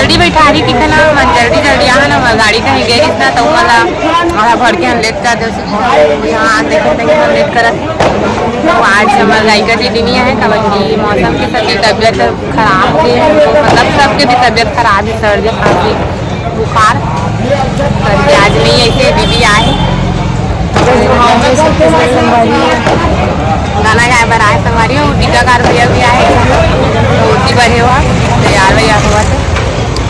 जल्दी बैठा रही की ना मग जल्दी आहा ना गाड़ी कहीं गेली ना तो मला भर के लेट कर दो यहाँ देखे लेट करत तो आज हमारे रायगढ़ दिनिया है कबड्डी मौसम की सबकी तबीयत खराब थी मतलब सबके भी तबीयत खराब है सर्दी खांसी बुखार सर्दी आज नहीं ऐसे दीदी आए गाना गाए बर आए संगवारी हो टीकाकार भैया भी आए मूर्ति बने हुआ तैयार भैया हुआ थे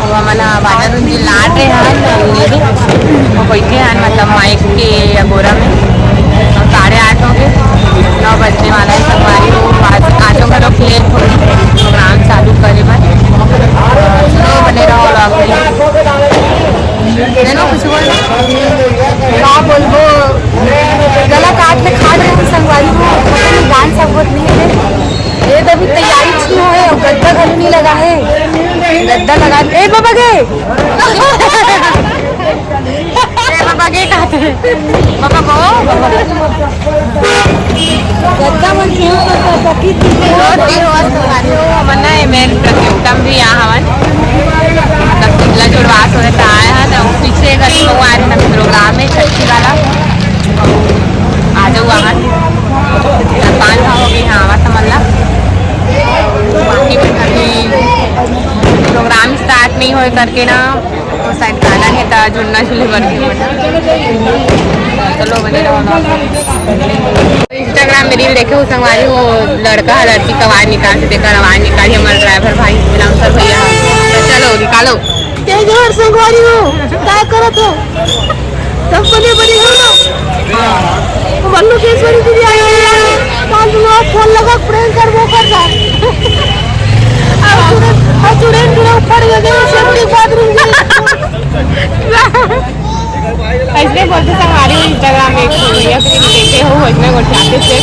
और हमारा बाजार जी लाट रहे हैं वो बैठे हैं मतलब माइक के अगोरा में 8:30 हो गए 9 बजने वाला है संगवारी हो आजों का लोग प्रोग्राम चालू करे बन बने रहो कुछ बोलबो गला काट के खा रहे हैं संगवारी को गान सब नहीं है ये तभी तैयारी की है गद्दा घर नहीं लगा है गद्दा लगा ए बाबा गे बाबा गे कहते हैं बाबा को गद्दा मन क्यों करता सकी रोटी हो संगवारी हो मना है मेन प्रतियोगिता भी यहाँ हवन मतलब पिछला जुड़वास होता आया है ना पीछे घर लोग आए थे प्रोग्राम में छठी वाला आ जाओ वहाँ पान खाओगी हाँ आवा समझला बाकी में कभी प्रोग्राम स्टार्ट नहीं हो करके ना तो शायद गाना है था झुलना झूले वर्ग चलो बने इंस्टाग्राम में रील देखे हो संगवारी वो लड़का लड़की का आवाज निकाल के देकर आवाज निकाली हमारे ड्राइवर भाई राम सर भैया तो चलो निकालो तेजवर संगवारी हो क्या करत हो सब बने बने हो बल्लू केसरी दीदी आई है पांच लोग फोन लगा प्रैंक कर वो कर रहा और स्टूडेंट ऊपर गए सेफ्टी बाथरूम ऐसे बोलते संगवारी हो इंस्टाग्राम में भैया फिर देखे हो उसमें गोठाते थे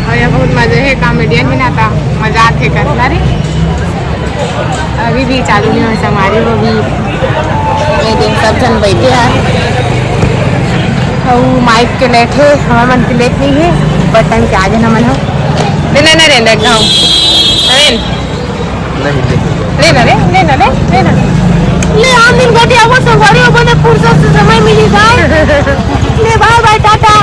और यह बहुत मजे है कॉमेडियन भी ना था मजा आते करना रे अभी भी चालू नहीं हो संगवारी हो भी ये दिन सब जन बैठे हैं और माइक के लेट है हमारा मन के लेट नहीं है बट टाइम के आगे ना मन हो लेना ना रेन देख गाँव लेना रे लेना रे लेना ले हम दिन गोटी आवा संगवारी हो बने फुर्सत से समय मिली जाए ले बाय बाय टाटा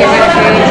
वगैरह थे